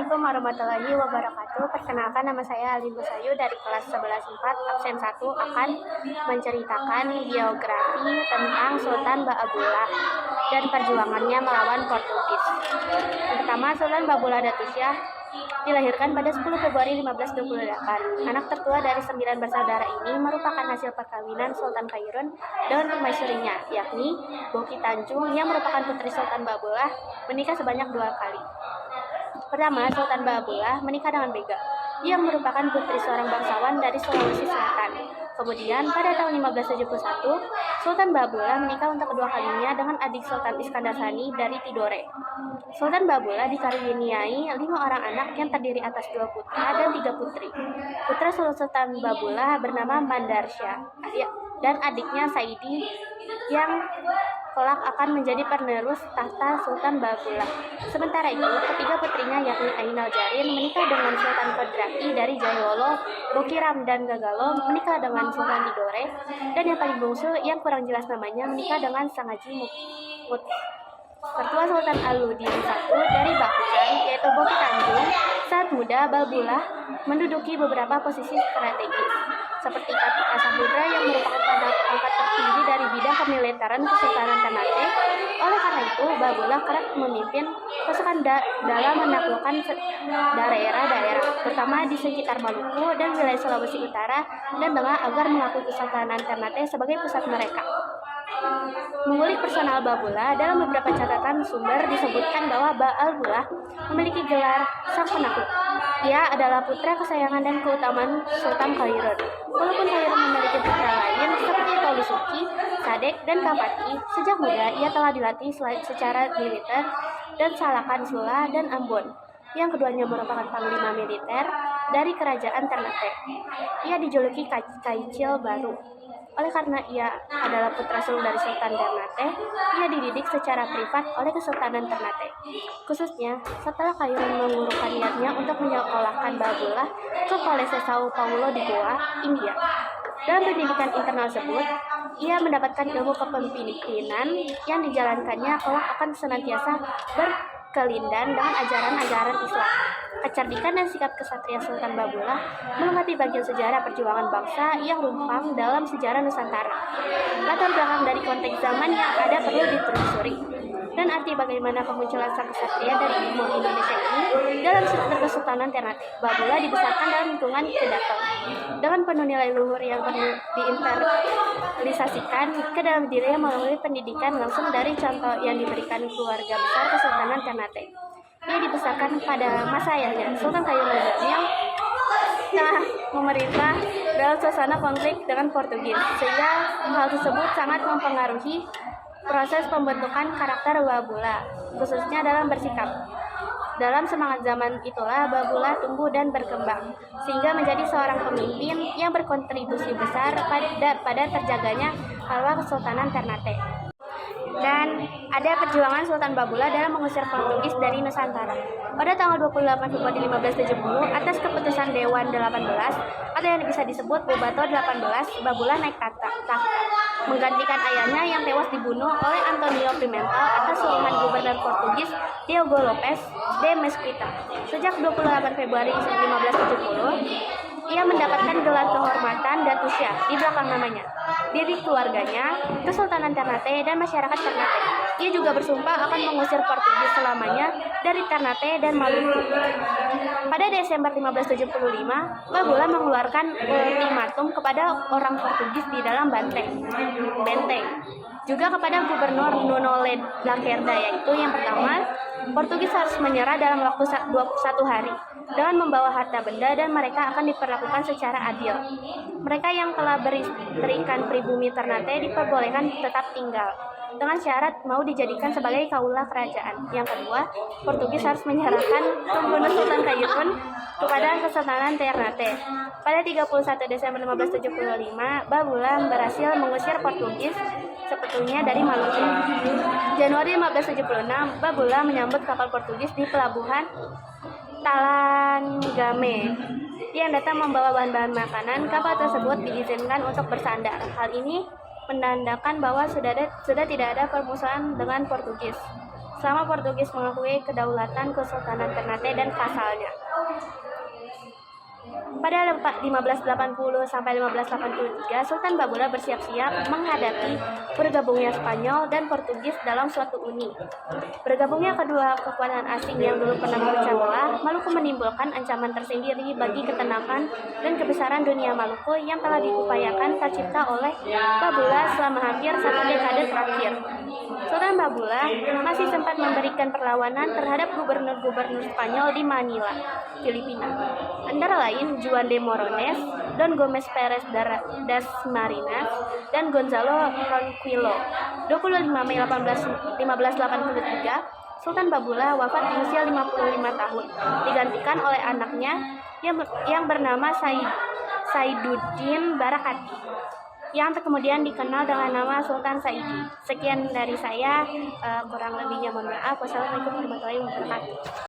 Assalamualaikum warahmatullahi wabarakatuh. Perkenalkan, nama saya Ali Busayu dari kelas 11/4 absen 1 akan menceritakan biografi tentang Sultan Ba'abullah dan perjuangannya melawan Portugis. Yang pertama, Sultan Ba'abullah Datusyah dilahirkan pada 10 Februari 1528. Anak tertua dari 9 bersaudara ini merupakan hasil perkawinan Sultan Khairun dan permaisurinya, yakni Boki Tanjung yang merupakan putri Sultan Ba'abullah, menikah sebanyak 2 kali. Pertama, Sultan Ba'abullah menikah dengan Bega, yang merupakan putri seorang bangsawan dari Sulawesi Selatan. Kemudian, pada tahun 1571, Sultan Ba'abullah menikah untuk kedua kalinya dengan adik Sultan Iskandar Sani dari Tidore. Sultan Ba'abullah dikaruniai 5 orang anak yang terdiri atas 2 putra dan 3 putri. Putra Sultan Ba'abullah bernama Mandarsya dan adiknya Saidi yang kelak akan menjadi penerus tahta Sultan Ba'abullah. Sementara itu, ketiga putrinya yakni Ainal Jarin menikah dengan Sultan Kodraki dari Jayolo, Bokiram dan Gagalo menikah dengan Sultan Tidore, dan yang paling bungsu yang kurang jelas namanya menikah dengan Sangaji Mut. Pertua Sultan Aludin I dari Bakukan, yaitu Boki Tanjung. Saat muda, Ba'abullah menduduki beberapa posisi strategis, seperti Kartika Samudra yang merupakan pangkat tertinggi dari bidang kemiliteran Kesultanan Ternate. Oleh karena itu, Ba'abullah kerap memimpin pasukan dalam menaklukkan daerah-daerah, terutama di sekitar Maluku dan wilayah Sulawesi Utara dan Tengah agar mengakui Kesultanan Ternate sebagai pusat mereka. Mengulik personal Ba'abullah, dalam beberapa catatan sumber disebutkan bahwa Ba'abullah memiliki gelar sang penakluk. Ia adalah putra kesayangan dan keutamaan Sultan Khairun. Walaupun Khairun memiliki putra lain seperti Tolisuki, Sadek, dan Kapati, sejak muda ia telah dilatih secara militer dan Salakan Sula dan Ambon, yang keduanya merupakan panglima militer dari kerajaan Ternate. Ia dijuluki Kaicil Baru. Oleh karena ia adalah putra sulung dari Sultan Ternate, ia dididik secara privat oleh Kesultanan Ternate. Khususnya, setelah Khairun mengurungkan niatnya untuk menyekolahkan Ba'abullah ke Kolese Sao Paulo di Goa, India. Dalam pendidikan internal tersebut, ia mendapatkan ilmu kepemimpinan yang dijalankannya kelak akan senantiasa berkelindan dengan ajaran-ajaran Islam. Kecerdikan dan sikap kesatria Sultan Ba'abullah melengkapi bagian sejarah perjuangan bangsa yang rumpang dalam sejarah Nusantara. Latar belakang dari konteks zaman yang ada perlu ditelusuri, dan arti bagaimana kemunculan sang kesatria dari timur Indonesia ini dalam struktur Kesultanan Ternate. Ba'abullah dibesarkan dalam lingkungan kedaton, dengan penuh nilai luhur yang perlu diinternalisasikan ke dalam dirinya melalui pendidikan langsung dari contoh yang diberikan keluarga besar Kesultanan Ternate. Ia dibesarkan pada masa ayahnya, Sultan Khairul yang tengah memerintah dalam suasana konflik dengan Portugis, sehingga hal tersebut sangat mempengaruhi proses pembentukan karakter Ba'abullah, khususnya dalam bersikap. Dalam semangat zaman itulah Ba'abullah tumbuh dan berkembang, sehingga menjadi seorang pemimpin yang berkontribusi besar pada terjaganya halwa Kesultanan Ternate. Dan ada perjuangan Sultan Ba'abullah dalam mengusir Portugis dari Nusantara. Pada tanggal 28 Februari 1570, atas keputusan Dewan 18 atau yang bisa disebut Bobato 18, Ba'abullah naik tahta, menggantikan ayahnya yang tewas dibunuh oleh Antonio Pimentel atas suruhan Gubernur Portugis Diogo Lopes de Mesquita. Sejak 28 Februari 1570, ia mendapatkan gelar kehormatan Datusyah di belakang namanya, diri keluarganya, Kesultanan Ternate, dan masyarakat Ternate. Ia juga bersumpah akan mengusir Portugis selamanya dari Ternate dan Maluku. Pada Desember 1575, Ba'abullah mengeluarkan ultimatum kepada orang Portugis di dalam benteng, juga kepada Gubernur Nuno Lacerda, yaitu yang pertama, Portugis harus menyerah dalam waktu 21 hari dengan membawa harta benda dan mereka akan diperlakukan secara adil. Mereka yang telah berikan pribumi Ternate diperbolehkan tetap tinggal dengan syarat mau dijadikan sebagai kaula kerajaan. Yang kedua, Portugis harus menyerahkan pembunuh Sultan Khairun kepada Kesultanan Ternate. Pada 31 Desember 1575, Ba'abullah berhasil mengusir Portugis sebetulnya dari Maluku. Januari 1576, Ba'abullah menyambut kapal Portugis di pelabuhan Talangame yang datang membawa bahan-bahan makanan. Kapal tersebut diizinkan untuk bersandar. Hal ini menandakan bahwa sudah tidak ada permusuhan dengan Portugis. selama Portugis mengakui kedaulatan Kesultanan Ternate dan vasalnya. Pada 1580 sampai 1583, Sultan Babula bersiap-siap menghadapi bergabungnya Spanyol dan Portugis dalam suatu uni. Bergabungnya kedua kekuatan asing yang dulu pernah memecah belah Maluku menimbulkan ancaman tersendiri bagi ketenangan dan kebesaran dunia Maluku yang telah diupayakan tercipta oleh Babula selama hampir satu dekade terakhir. Sultan Babula masih sempat memberikan perlawanan terhadap gubernur-gubernur Spanyol di Manila, Filipina. Antara lain Juan de Morones, Don Gomez Perez das Marinas, dan Gonzalo Ronquillo. 25 Mei 1583, Sultan Babula wafat di usia 55 tahun, digantikan oleh anaknya yang bernama Saiduddin Barakati, yang kemudian dikenal dengan nama Sultan Saidi. Sekian dari saya, kurang lebihnya mohon maaf. Wassalamualaikum warahmatullahi wabarakatuh.